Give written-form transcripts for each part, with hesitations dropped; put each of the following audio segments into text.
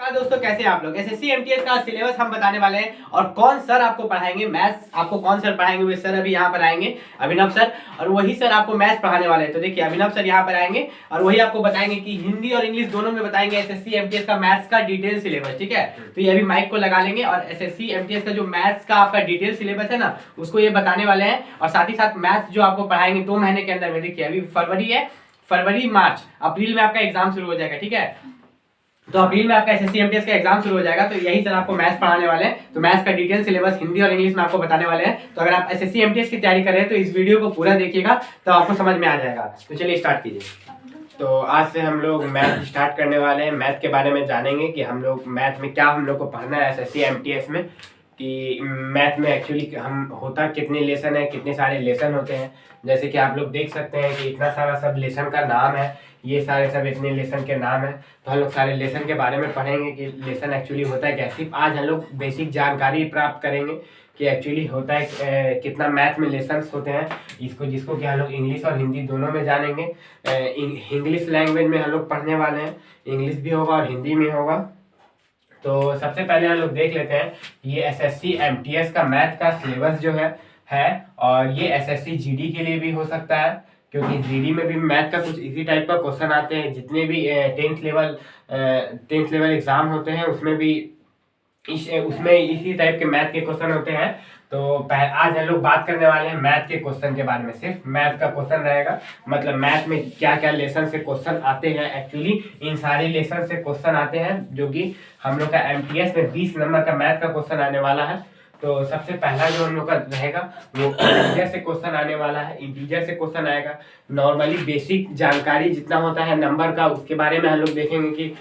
हाँ दोस्तों, कैसे हैं आप लोग। एसएससी एमटीएस का सिलेबस हम बताने वाले हैं और कौन सर आपको पढ़ाएंगे मैथ्स। आपको कौन सर पढ़ाएंगे, वे सर अभी यहाँ पर आएंगे, अभिनव सर। और वही सर आपको मैथ्स पढ़ाने वाले हैं। तो देखिए, अभिनव सर यहाँ पर आएंगे और वही आपको बताएंगे कि हिंदी और इंग्लिश दोनों में बताएंगे एसएससी एमटीएस का मैथ्स का डिटेल सिलेबस। ठीक है, तो ये अभी माइक को लगा लेंगे और एसएससी एमटीएस का जो मैथ्स का आपका डिटेल सिलेबस है ना, उसको ये बताने वाले हैं। और साथ ही साथ मैथ्स जो आपको पढ़ाएंगे 2 महीने के अंदर में। देखिए, अभी फरवरी है, फरवरी मार्च अप्रैल में आपका एग्जाम शुरू हो जाएगा। ठीक है, तो अप्रैल में आपका एसएससी एमटीएस का एग्जाम शुरू हो जाएगा। तो यही सर आपको मैथ्स पढ़ाने वाले हैं। तो मैथ्स का डिटेल सिलेबस हिंदी और इंग्लिश में आपको बताने वाले हैं। तो अगर आप एसएससी एमटीएस की तैयारी कर रहे हैं तो इस वीडियो को पूरा देखिएगा, तो आपको समझ में आ जाएगा। तो चलिए स्टार्ट कीजिए। तो आज से हम लोग मैथ स्टार्ट करने वाले हैं। मैथ के बारे में जानेंगे कि हम लोग मैथ में क्या हम लोग को पढ़ना है एसएससी एमटीएस में, कि मैथ में एक्चुअली हम होता कितने लेसन है, कितने सारे लेसन होते हैं। जैसे कि आप लोग देख सकते हैं कि इतना सारा सब लेसन का नाम है, ये सारे सब इतने लेसन के नाम है। तो हम लोग सारे लेसन के बारे में पढ़ेंगे कि लेसन एक्चुअली होता है क्या। सिर्फ आज हम लोग बेसिक जानकारी प्राप्त करेंगे कि एक्चुअली होता है कितना मैथ में लेसन्स होते हैं, जिसको कि हम लोग इंग्लिश और हिंदी दोनों में जानेंगे। इंग्लिश लैंग्वेज में हम लोग पढ़ने वाले हैं, इंग्लिश भी होगा और हिंदी में होगा। तो सबसे पहले हम लोग देख लेते हैं ये एसएससी एमटीएस का मैथ का सिलेबस जो है और ये एसएससी जीडी के लिए भी हो सकता है, क्योंकि जीडी में भी मैथ का कुछ इसी टाइप का क्वेश्चन आते हैं। जितने भी टेंथ लेवल एग्जाम होते हैं उसमें इसी टाइप के मैथ के क्वेश्चन होते हैं। तो आज हम लोग बात करने वाले हैं मैथ के क्वेश्चन के बारे में। सिर्फ मैथ का क्वेश्चन रहेगा, मतलब मैथ में क्या क्या लेसन से क्वेश्चन आते हैं। एक्चुअली इन सारे लेसन से क्वेश्चन आते हैं, जो कि हम लोग का एमटीएस में 20 नंबर का मैथ का क्वेश्चन आने वाला है। तो सबसे पहला जो हम लोग का रहेगा वो इंटीजर से क्वेश्चन आने वाला है। इंटीजर से क्वेश्चन आएगा। नॉर्मली बेसिक जानकारी जितना होता है नंबर का, उसके बारे में हम लोग देखेंगे कि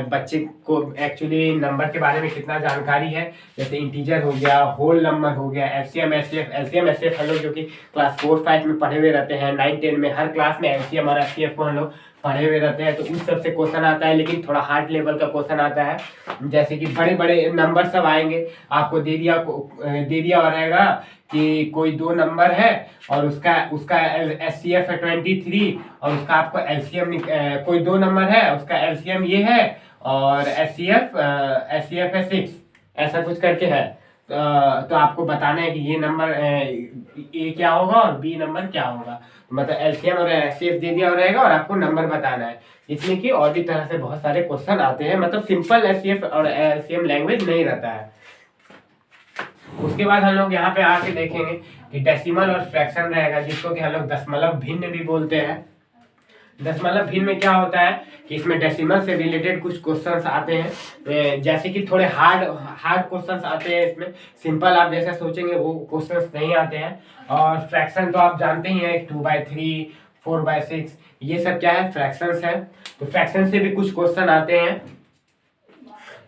बच्चे को एक्चुअली नंबर के बारे में कितना जानकारी है। जैसे इंटीजर हो गया, होल नंबर हो गया, एलसीएम एचसीएफ हम लोग जो कि क्लास 4-5 में पढ़े हुए रहते हैं। 9-10 में हर क्लास में एलसीएम और एचसीएफ को हम लोग पढ़े हुए रहते हैं। तो उस सब से क्वेश्चन आता है, लेकिन थोड़ा हार्ड लेवल का क्वेश्चन आता है। जैसे कि बड़े बड़े नंबर सब आएंगे, आपको दे दिया रहेगा कि कोई 2 नंबर है और उसका एचसीएफ है 23 और उसका आपको एलसीएम कोई 2 नंबर है, उसका एलसीएम ये है और एचसीएफ है 6, ऐसा कुछ करके है। तो आपको बताना है कि ये नंबर ए क्या होगा और बी नंबर क्या होगा। मतलब एलसीएम और एचसीएफ दे दिया रहेगा और आपको नंबर बताना है। इसमें कि और भी तरह से बहुत सारे क्वेश्चन आते हैं, मतलब सिंपल एचसीएफ और एलसीएम लैंग्वेज नहीं रहता है। उसके बाद हम लोग यहाँ पे आके देखेंगे कि डेसिमल और फ्रैक्शन रहेगा, जिसको कि हम लोग दशमलव भिन्न भी बोलते हैं। दशमलव भिन्न में क्या होता है कि इसमें डेसिमल से रिलेटेड कुछ क्वेश्चंस आते हैं, जैसे कि थोड़े हार्ड क्वेश्चंस आते हैं। इसमें सिंपल आप जैसा सोचेंगे वो क्वेश्चंस नहीं आते हैं। और फ्रैक्शन तो आप जानते ही हैं, 2/3, 4/6, ये सब क्या है, फ्रैक्शंस है। तो फ्रैक्शन से भी कुछ क्वेश्चन आते हैं।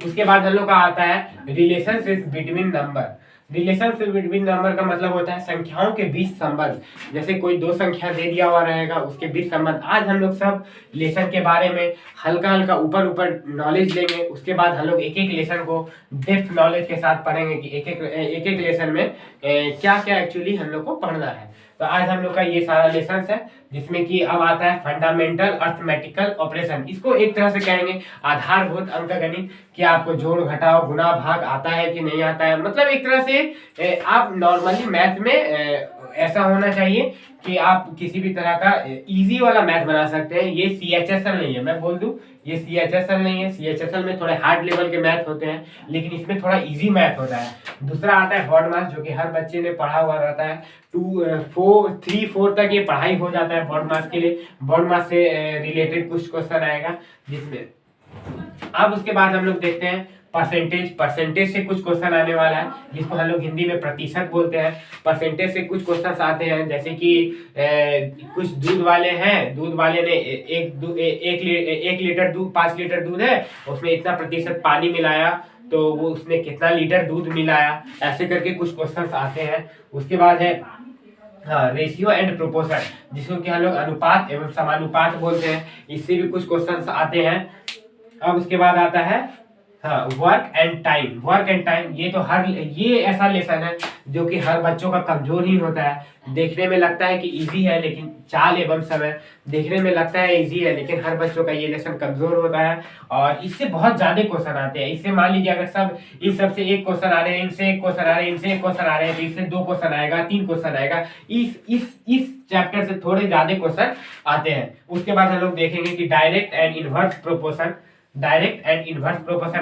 उसके बाद हम लोग का आता है relationship between number. Relationship between number का मतलब होता है संख्याओं के बीच संबंध। जैसे कोई 2 संख्या दे दिया हुआ रहेगा, उसके बीच संबंध। आज हम लोग सब लेसन के बारे में हल्का ऊपर नॉलेज लेंगे। उसके बाद हम लोग एक लेसन को डेप्थ नॉलेज के साथ पढ़ेंगे कि एक लेसन में क्या क्या एक्चुअली हम लोग को पढ़ना है। तो आज हम लोग का ये सारा लेसन है, जिसमें कि अब आता है फंडामेंटल अर्थमेटिकल ऑपरेशन। इसको एक तरह से कहेंगे आधारभूत अंकगणित, कि आपको जोड़ घटाव गुणा भाग आता है कि नहीं आता है। मतलब एक तरह से आप नॉर्मली मैथ में ऐसा होना चाहिए कि आप किसी भी तरह का इजी वाला मैथ बना सकते हैं। ये सीएचएसएल नहीं है, मैं बोल दूं, ये सीएचएसएल नहीं है। सीएचएसएल में थोड़े हार्ड लेवल के मैथ होते हैं, लेकिन इसमें थोड़ा इजी मैथ होता है। दूसरा आता है बॉडमास, जो कि हर बच्चे ने पढ़ा हुआ रहता है। 3-4 तक ये पढ़ाई हो जाता है बॉडमास के लिए। बॉडमास से रिलेटेड कुछ क्वेश्चन आएगा जिसमें। अब उसके बाद हम लोग देखते हैं परसेंटेज से कुछ क्वेश्चन आने वाला है, जिसको हम लोग हिंदी में प्रतिशत बोलते हैं। परसेंटेज से कुछ क्वेश्चन आते हैं, जैसे कि कुछ दूध वाले हैं, दूध वाले ने 1 लीटर दूध, 5 लीटर दूध है, उसमें इतना प्रतिशत पानी मिलाया, तो वो उसने कितना लीटर दूध मिलाया, ऐसे करके कुछ क्वेश्चन आते हैं। उसके बाद है रेशियो एंड प्रोपोर्शन, जिसको कि हम लोग अनुपात एवं समानुपात बोलते हैं। इससे भी कुछ क्वेश्चंस आते हैं। अब उसके बाद आता है हाँ, वर्क एंड टाइम ये ऐसा लेसन है जो कि हर बच्चों का कमजोर ही होता है। देखने में लगता है कि इजी है, लेकिन चाल एवं समय देखने में लगता है इजी है, लेकिन हर बच्चों का ये लेसन कमजोर होता है। और इससे बहुत ज्यादा क्वेश्चन आते हैं। इससे मान लीजिए अगर सब इन सबसे एक क्वेश्चन आ रहे हैं, इनसे एक क्वेश्चन आ रहे हैं, इनसे एक क्वेश्चन आ रहे हैं, तो इससे 2 क्वेश्चन आएगा, 3 क्वेश्चन आएगा। इस चैप्टर से थोड़े ज्यादा क्वेश्चन आते हैं। उसके बाद हम लोग देखेंगे कि डायरेक्ट एंड इनवर्स प्रोपोर्शन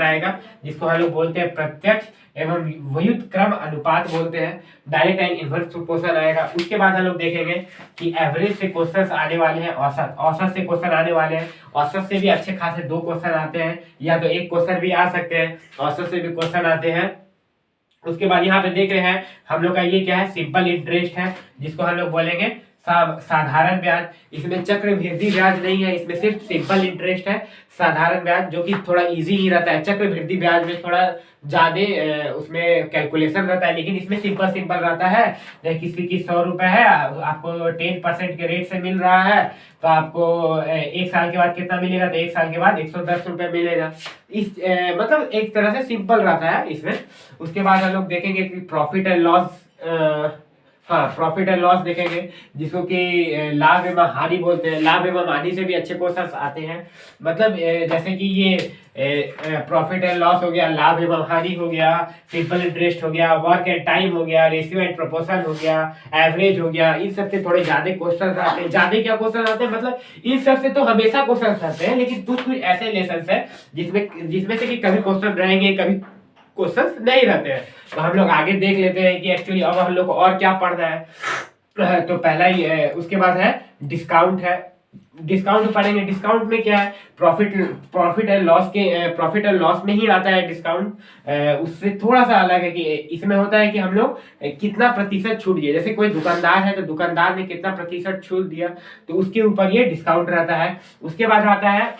आएगा, जिसको हम लोग बोलते हैं प्रत्यक्ष एवं व्युत्क्रम अनुपात बोलते हैं। डायरेक्ट एंड इनवर्स प्रोपोर्शन आएगा। उसके बाद हम लोग देखेंगे कि एवरेज से क्वेश्चंस आने वाले हैं, औसत से क्वेश्चन आने वाले हैं। औसत से भी अच्छे खासे 2 क्वेश्चन आते हैं, या तो एक क्वेश्चन भी आ सकते हैं, औसत से भी क्वेश्चन आते हैं। उसके बाद यहाँ पे देख रहे हैं हम लोग का ये क्या है, सिंपल इंटरेस्ट है, जिसको हम लोग बोलेंगे साधारण ब्याज। इसमें चक्रवृद्धि ब्याज नहीं है, इसमें सिर्फ सिंपल इंटरेस्ट है, साधारण ब्याज, जो कि थोड़ा इजी ही रहता है। चक्रवृद्धि ब्याज में थोड़ा ज्यादा उसमें कैलकुलेशन रहता है, लेकिन इसमें सिंपल रहता है। जैसे किसी की 100 रुपए है, आपको 10% के रेट से मिल रहा है, तो आपको 1 साल के बाद कितना मिलेगा, तो 1 साल के बाद 110 रुपए मिलेगा। मतलब एक तरह से सिंपल रहता है इसमें। उसके बाद हम लोग देखेंगे कि प्रॉफिट एंड लॉस देखेंगे, जिसको कि लाभ एवं हानि बोलते हैं। लाभ एवं हानि से भी अच्छे क्वेश्चन आते हैं। मतलब जैसे कि ये प्रॉफिट एंड लॉस हो गया, लाभ एवं हानि हो गया, सिंपल इंटरेस्ट हो गया, वर्क एंड टाइम हो गया, रेशियो एंड प्रोपोर्शन हो गया, एवरेज हो गया, इन सब से थोड़े ज्यादा क्वेश्चन आते हैं। ज्यादा क्या क्वेश्चन आते हैं, मतलब इन सब से तो हमेशा क्वेश्चन आते हैं, लेकिन कुछ ऐसे लेसन है जिसमें से कि कभी क्वेश्चन रहेंगे, कभी क्वेश्चंस नहीं रहते हैं। तो हम लोग आगे देख लेते हैं कि एक्चुअली अब हम लोग को और क्या पढ़ना है। तो पहला ही है, उसके बाद है डिस्काउंट है। डिस्काउंट पढ़ेंगे। डिस्काउंट में क्या है, प्रॉफिट एंड लॉस में ही आता है डिस्काउंट। उससे थोड़ा सा अलग है कि इसमें होता है कि हम लोग कितना प्रतिशत छूट दिया। जैसे कोई दुकानदार है, तो दुकानदार ने कितना प्रतिशत छूट दिया, तो उसके ऊपर ये डिस्काउंट रहता है। उसके बाद आता है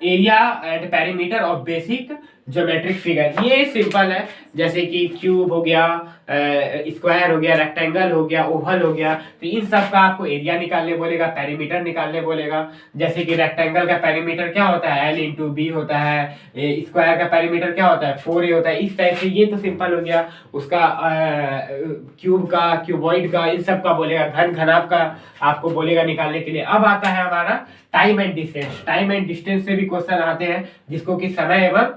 area and perimeter of basic geometric figure. ये सिंपल है, जैसे कि क्यूब हो गया, स्क्वायर हो गया, रेक्टेंगल हो गया, ओवल हो गया। तो इन सब का आपको एरिया निकालने बोलेगा, पेरीमीटर निकालने बोलेगा। जैसे कि रेक्टेंगल का पेरीमीटर क्या होता है, L/B होता है। स्क्वायर का पेरीमीटर क्या होता है, 4A होता है। इस टाइप से ये तो सिंपल हो गया। उसका क्यूब का, क्यूबॉइड का, इन सब का बोलेगा। घनाभ का आपको बोलेगा निकालने के लिए। अब आता है हमारा time and distance. Time and distance से भी क्वेश्चन आते हैं, जिसको कि समय एवं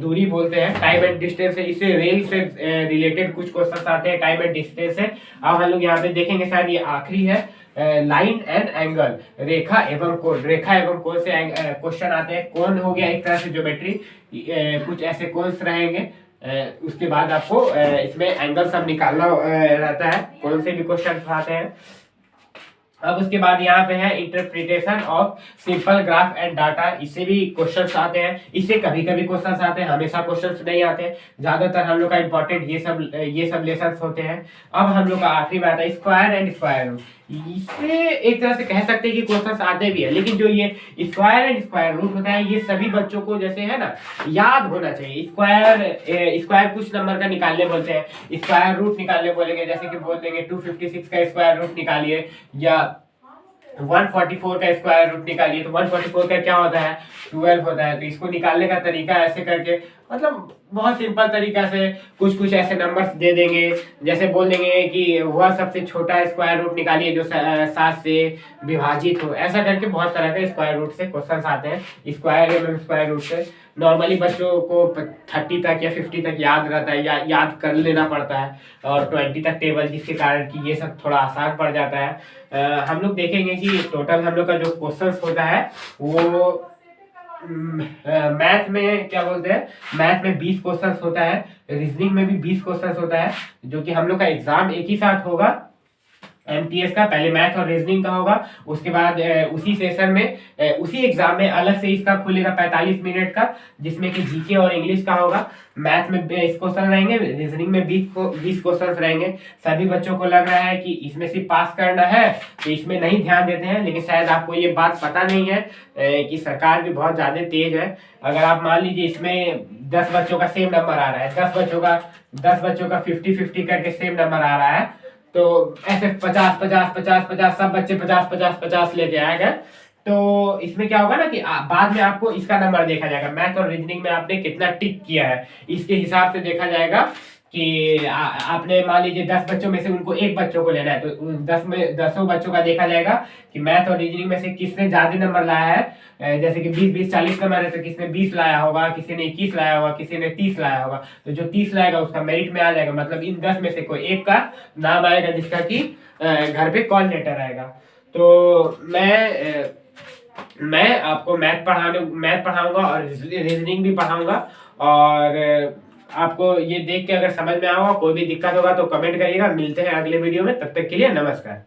दूरी बोलते हैं। टाइम एंड डिस्टेंस है, इससे रेल से रिलेटेड कुछ क्वेश्चन आते हैं टाइम एंड डिस्टेंस से। अब हम लोग यहाँ पे देखेंगे, शायद ये आखिरी है, लाइन एंड एंगल, रेखा एवं कोण से क्वेश्चन आते हैं। कोण हो गया एक तरह से ज्योमेट्री, कुछ ऐसे कोन्स रहेंगे। उसके बाद आपको इसमें एंगल सब निकालना रहता है। कोण से भी क्वेश्चन आते हैं। अब उसके बाद यहाँ पे है interpretation of simple graph and data. इससे भी क्वेश्चंस आते हैं। इससे कभी कभी क्वेश्चंस आते हैं, हमेशा क्वेश्चंस नहीं आते। ज्यादातर हम लोग का इंपॉर्टेंट ये सब लेसन्स होते हैं। अब हम लोग का आखिरी बात है स्क्वायर एंड स्क्वायर रूट। इससे एक तरह से कह सकते हैं कि क्वेश्चंस आते भी है, लेकिन जो ये स्क्वायर एंड स्क्वायर रूट होता है, ये सभी बच्चों को जैसे है ना याद होना चाहिए। स्क्वायर कुछ नंबर का निकालने बोलते हैं, स्क्वायर रूट निकालने बोलेंगे। जैसे कि बोल देंगे 256 का स्क्वायर रूट निकालिए, या 144 का स्क्वायर रूट निकालिए। तो 144 का क्या होता है, 12 होता है। तो इसको निकालने का तरीका ऐसे करके, मतलब बहुत सिंपल तरीका से कुछ ऐसे नंबर्स दे देंगे। जैसे बोल देंगे कि वह सबसे छोटा स्क्वायर रूट निकालिए जो 7 से विभाजित हो। ऐसा करके बहुत तरह के स्क्वायर रूट से क्वेश्चंस आते हैं, स्क्वायर एवं स्क्वायर रूट से। नॉर्मली बच्चों को 30 तक या 50 तक याद रहता है, या याद कर लेना पड़ता है, और 20 तक टेबल, जिसके कारण कि ये सब थोड़ा आसान पड़ जाता है। हम लोग देखेंगे कि टोटल हम लोग का जो क्वेश्चंस होता है वो मैथ में क्या बोलते हैं, मैथ में 20 क्वेश्चंस होता है, रीजनिंग में भी 20 क्वेश्चंस होता है, जो कि हम लोग का एग्जाम एक ही साथ होगा। MTS का पहले मैथ और रीजनिंग का होगा, उसके बाद उसी सेशन में उसी एग्जाम में अलग से इसका खुलेगा 45 मिनट का, जिसमें कि जीके और इंग्लिश का होगा। मैथ में 20 क्वेश्चन रहेंगे, रीजनिंग में 20 क्वेश्चन रहेंगे। सभी बच्चों को लग रहा है कि इसमें सिर्फ पास करना है, तो इसमें नहीं ध्यान देते हैं, लेकिन शायद आपको ये बात पता नहीं है कि सरकार भी बहुत ज्यादा तेज है। अगर आप मान लीजिए इसमें 10 बच्चों का सेम नंबर आ रहा है, 10 बच्चों का 50-50 करके सेम नंबर आ रहा है, तो ऐसे 50-50-50-50 सब बच्चे 50-50-50 लेके आएंगे, तो इसमें क्या होगा ना कि बाद में आपको इसका नंबर देखा जाएगा, मैथ और रीजनिंग में आपने कितना टिक किया है इसके हिसाब से देखा जाएगा कि आपने मान लीजिए 10 बच्चों में से उनको एक बच्चों को लेना है, तो उन 10 बच्चों का देखा जाएगा कि मैथ और रीजनिंग में से किसने ज्यादा नंबर लाया है। जैसे कि 20-20-40 नंबर है तो किसने 20 लाया होगा, किसी ने 21 लाया होगा, किसी ने 30 लाया होगा, तो जो 30 लाएगा उसका मेरिट में आ जाएगा, मतलब इन 10 में से कोई एक का नाम आएगा जिसका कि घर पे कॉल लेटर आएगा। तो मैं आपको मैथ पढ़ाऊंगा और रीजनिंग भी पढ़ाऊंगा, और आपको ये देख के अगर समझ में आएगा, कोई भी दिक्कत होगा तो कमेंट करिएगा। मिलते हैं अगले वीडियो में, तब तक के लिए नमस्कार।